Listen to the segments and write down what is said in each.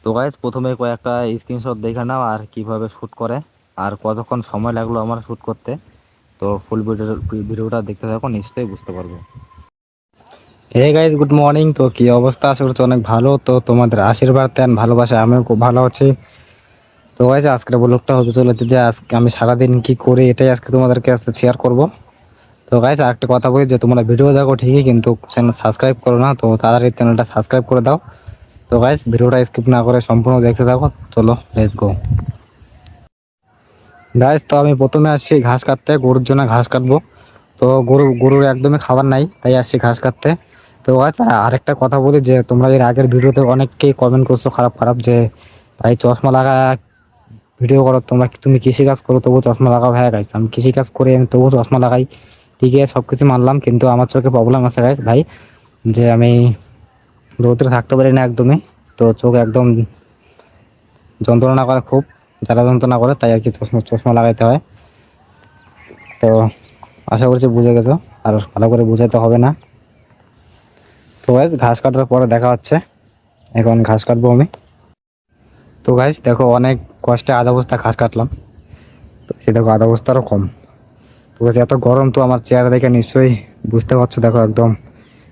তো গাইস প্রথমে কয়েকটা স্ক্রিনশট দেখে নাও আর কিভাবে শুট করে আর কতক্ষণ সময় লাগলো আমার শুট করতে। তো ফুল ভিডিওটা দেখতে থাকো, নিশ্চয়ই বুঝতে পারবে। Hey guys, good morning. তো কি অবস্থা? আশা করছি অনেক ভালো। তো তোমাদের আশীর্বাদ দেন, ভালোবাসা, আমিও খুব ভালো আছি। তো গাইস আজকের ব্লগটা হতে চলেছে যে আজকে আমি সারাদিন কি করি এটাই আজকে তোমাদের কাছে শেয়ার করব। তো গাইস আরেকটা কথা বলি যে তোমরা ভিডিও দেখো ঠিকই, কিন্তু চ্যানেল সাবস্ক্রাইব করো না। তো তাড়াতাড়ি চ্যানেলটা সাবস্ক্রাইব করে দাও। তো গাইস ভিডিওটা স্কিপ না করে সম্পূর্ণ দেখতে থাকো। চলো লেটস গো। গাইস তো আমি প্রথমে আসছি ঘাস কাটতে, গরুর জন্য ঘাস কাটবো। তো গরুর একদমই খাবার নাই, তাই আসছি ঘাস কাটতে। তো গাইস আরেকটা কথা বলি যে তোমরা এর আগের ভিডিওতে অনেককেই কমেন্ট করছো খারাপ খারাপ যে ভাই চশমা লাগা ভিডিও করো, তুমি কৃষিকাজ করো তবু চশমা লাগাও। হ্যাঁ গাইস, আমি কৃষিকাজ করি, আমি তবু চশমা লাগাই। ঠিক আছে, সব কিছু মানলাম, কিন্তু আমার চোখে প্রবলেম আছে গাইস ভাই, যে আমি রোদে থাকতে পারি না একদমই। তো চোখ একদম যন্ত্রণা করে, খুব জ্বালা যন্ত্রণা করে, তাই আর কি চশমা চশমা লাগাইতে হয়। তো আশা করছি বুঝে গেছো, আর ভালো করে বুঝাইতে হবে না। তো গাইস ঘাস কাটার পরে দেখা হচ্ছে, এখন ঘাস কাটবো আমি। তো গাইস দেখো অনেক কষ্টে আধা বস্তা ঘাস কাটলাম। তো সে দেখো আধা বস্তারও কম। তো গাইস এত গরম, তো আমার চেহারা দেখে নিশ্চয়ই বুঝতে পারছো, দেখো একদম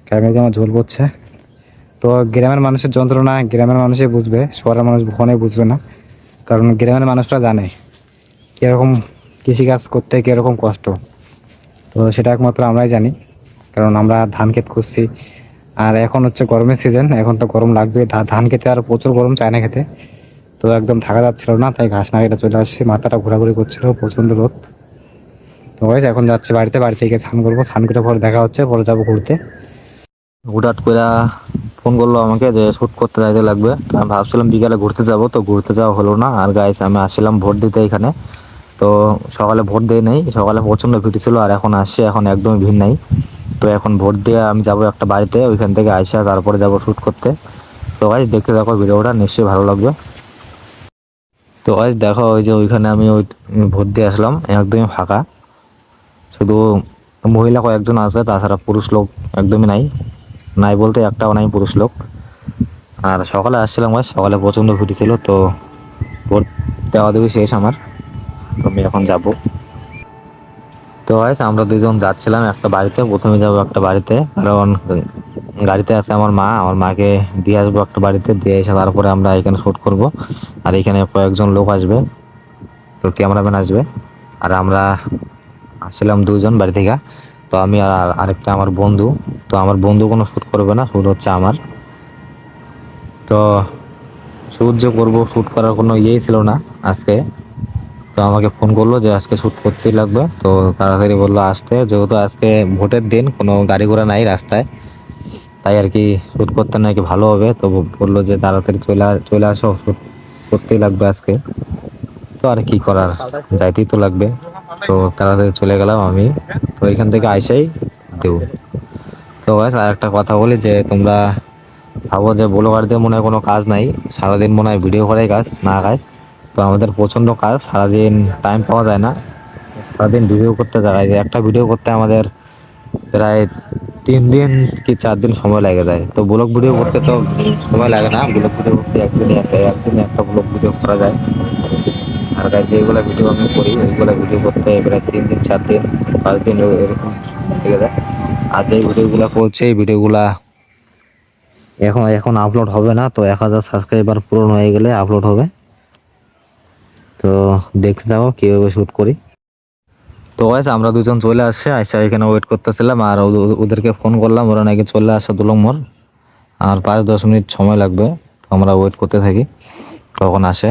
ক্যামেরা যেমন ঝোল পড়ছে। তো গ্রামের মানুষের যন্ত্রণা গ্রামের মানুষই বুঝবে, শহরের মানুষ কখনোই বুঝবে না। কারণ গ্রামের মানুষরা জানে কীরকম কৃষিকাজ করতে কীরকম কষ্ট। তো সেটা একমাত্র আমরাই জানি, কারণ আমরা ধান ক্ষেত করছি। আর এখন হচ্ছে গরমের সিজন, এখন তো গরম লাগবে, ধান খেতে আর প্রচুর গরম, চায় না খেতে। তো একদম থাকা যাচ্ছিল না, তাই ঘাস না কেটে চলে আসছি। মাথাটা ঘোরাঘুরি করছিল, প্রচণ্ড রোদ। তো গাইস এখন যাচ্ছে বাড়িতে, বাড়ি থেকে স্নান করবো, স্নান করে পরে দেখা হচ্ছে, পরে যাবো ঘুরতে। হুটহাট করে ফোন করলো আমাকে যে শ্যুট করতে যাইতে লাগবে। তো আমি ভাবছিলাম বিকালে ঘুরতে যাব, তো ঘুরতে যাওয়া হলো না। আর গাইস আমি আসছিলাম ভোট দিতে এখানে। তো সকালে ভোট দিয়ে নেই, সকালে প্রচণ্ড ভিড় ছিল, আর এখন আসছি, এখন একদমই ভিড় নাই। তো এখন ভোট দিয়ে আমি যাব একটা বাড়িতে, ওইখান থেকে আইসা তারপরে যাব শ্যুট করতে। তো গাইস দেখতে থাকো ভিডিওটা, নিশ্চয়ই ভালো লাগবে। তো গাইস দেখো ওই যে ওইখানে আমি ওই ভোট দিয়ে আসলাম, একদমই ফাঁকা, শুধু মহিলা কয়েকজন আছে, তাছাড়া পুরুষ লোক একদমই নাই। নাই বলতে একটাও নাই পুরুষ লোক। আর সকালে আসছিলাম গাইস, সকালে প্রচণ্ড ভিড় ছিল। তো ভোট দেওয়া দেওয়া শেষ আমার, তো আমি এখন যাব। তো গাইস আমরা দুজন যাচ্ছিলাম একটা বাড়িতে, প্রথমে যাব একটা বাড়িতে, কারণ গাড়িতে আছে আমার মা, আমার মাকে দিয়ে আসবো একটা বাড়িতে, দিয়ে এসে তারপরে আমরা এখানে শ্যুট করব। আর এখানে কয়েকজন লোক আসবে, তো ক্যামেরাম্যান আসবে। আর আমরা আসছিলাম দুজন বাড়ি থেকে। তো আমি আর আরেকটা আমার বন্ধু। তো আমার বন্ধু কোনো শ্যুট করবে না, শ্যুট হচ্ছে আমার। তো শ্যুট যে করবো, শ্যুট করার কোনো ইয়েই ছিল না আজকে। তো আমাকে ফোন করলো যে আজকে শ্যুট করতেই লাগবে, তো তাড়াতাড়ি বললো আসতে, যেহেতু আজকে ভোটের দিন, কোনো গাড়ি ঘোড়া নাই রাস্তায়, তাই আর কি শ্যুট করতে নাকি ভালো হবে। তো বললো যে তাড়াতাড়ি চলে আসো, শ্যুট করতেই লাগবে আজকে। তো আর কি করার, যাইতেই তো লাগবে। তো তাড়াতাড়ি চলে গেলাম আমি। তো এখান থেকে আইসাই দেবো। তো গাইস আর একটা কথা বলি যে তোমরা ভাবো যে ব্লগার দিয়ে মনে হয় কোনো কাজ নাই, সারাদিন মনে হয় ভিডিও করাই কাজ, না গাইস। তো আমাদের প্রচণ্ড কাজ, সারাদিন টাইম পাওয়া যায় না। সারাদিন ভিডিও করতে যায়, যে একটা ভিডিও করতে আমাদের প্রায় 3 দিন কি 4 দিন সময় লেগে যায়। তো ব্লগ ভিডিও করতে তো সময় লাগে না, ব্লগ ভিডিও করতে একদিনে একটা ব্লগ ভিডিও করা যায়। আর গাইস যেগুলো ভিডিও আমি করি, ওইগুলো ভিডিও করতে প্রায় 3 দিন 4 দিন 5 দিন এরকম লেগে যায়। আর যে ভিডিওগুলো করছে, এই ভিডিওগুলা এখন এখন আপলোড হবে না। তো 1000 সাবস্ক্রাইবার পূরণ হয়ে গেলে আপলোড হবে। তো দেখতে থাকো কীভাবে শ্যুট করি। তো গাইস আমরা দুজন চলে আসছে, আইসা এখানে ওয়েট করতেছিলাম, আর ওদেরকে ফোন করলাম, ওরা নাকি চলে আসে দুলংমোড়, আর 5-10 মিনিট সময় লাগবে। তো আমরা ওয়েট করতে থাকি কখন আসে।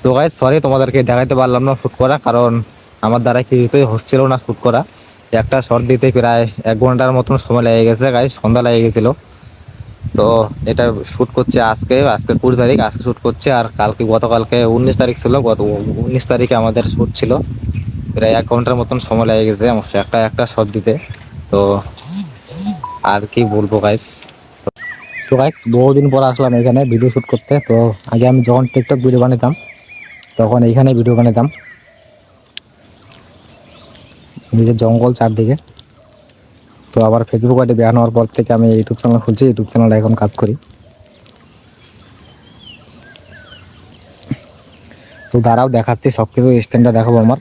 তো গাইস সরি তোমাদেরকে দেখাইতে পারলাম না শ্যুট করা, কারণ আমার দ্বারা কিছুতেই হচ্ছিল না শ্যুট করা। একটা শর্ট দিতে প্রায় 1 ঘন্টার মতন সময় লেগে গেছে গাইস, সন্ধ্যা লেগে গেছিলো। তো এটা শ্যুট করছে আজকে আজকে 20 তারিখ, আজকে শ্যুট করছে। আর কালকে গতকালকে 19 তারিখ ছিল, গত 19 তারিখে আমাদের শ্যুট ছিল। প্রায় 1 ঘন্টার মতন সময় লেগে গেছে আমার একটা একটা শট দিতে। তো আর কি বলবো গাইস। তো গাইস বহুদিন পর আসলাম এখানে ভিডিও শ্যুট করতে। তো আগে আমি যখন টিকটক ভিডিও বানাতাম, তখন এইখানে ভিডিও বানাতাম, নিজের জঙ্গল চারদিকে। তো আবার ফেসবুক আইডি ব্যান হওয়ার পর থেকে আমি ইউটিউব চ্যানেল খুলছি, ইউটিউব চ্যানেলে এখন কাজ করি। তো দাঁড়াও দেখাচ্ছি সব কিছু, স্ট্যান্ডটা দেখাবো। আমার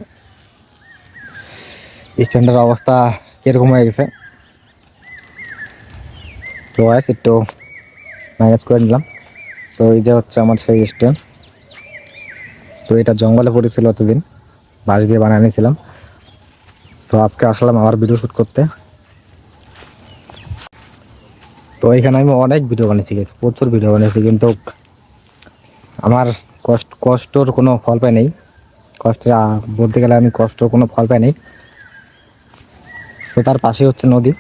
স্ট্যান্ডের অবস্থা কীরকম হয়ে গেছে, তো গাইস একটু ম্যানেজ করে নিলাম। তো এই যে হচ্ছে আমার সেই স্ট্যান্ড। তো এটা জঙ্গলে পড়েছিল এতদিন, বাঁশ দিয়ে বানিয়ে নিয়েছিলাম। তো আজকে আসলাম আমার ভিডিও শ্যুট করতে। তো এখানে আমি অনেক ভিডিও বানিয়েছি, প্রচুর ভিডিও বানিয়েছি, কিন্তু আমার কষ্টর কোনো ফল পাই নেই। কষ্টের বলতে গেলে আমি কষ্টর কোনো ফল পাই নেই। তো তার পাশে হচ্ছে নদী,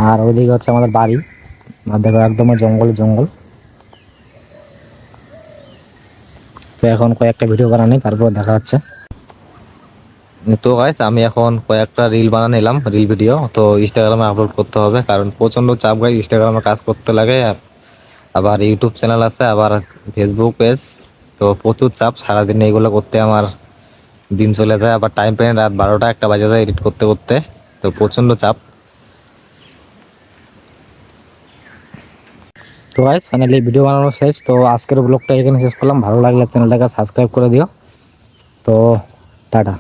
আর ওইদিকে হচ্ছে আমাদের বাড়ি। আর দেখো একদম জঙ্গল জঙ্গল। তো এখন কয়েকটা ভিডিও বানানি, তারপর দেখা হচ্ছে। তো গাইস আমি এখন কয়েকটা রিল বানা নিলাম, রিল ভিডিও। তো ইনস্টাগ্রামে আপলোড করতে হবে, কারণ প্রচণ্ড চাপ গাইস ইনস্টাগ্রামে কাজ করতে লাগে। আবার ইউটিউব চ্যানেল আছে, আবার ফেসবুক পেজ। তো প্রচুর চাপ, সারাদিন এইগুলো করতে আমার দিন চলে যায়। আবার টাইম পাই না, রাত 12টা 1টা বাজে যায় এডিট করতে করতে। তো প্রচণ্ড চাপ। তো গাইস ফাইনালি ভিডিও বানানো শেষ। তো আজকের ব্লগটা এখানে শেষ করলাম। ভালো লাগলে চ্যানেলটাকে সাবস্ক্রাইব করে দিও। তো টাটা।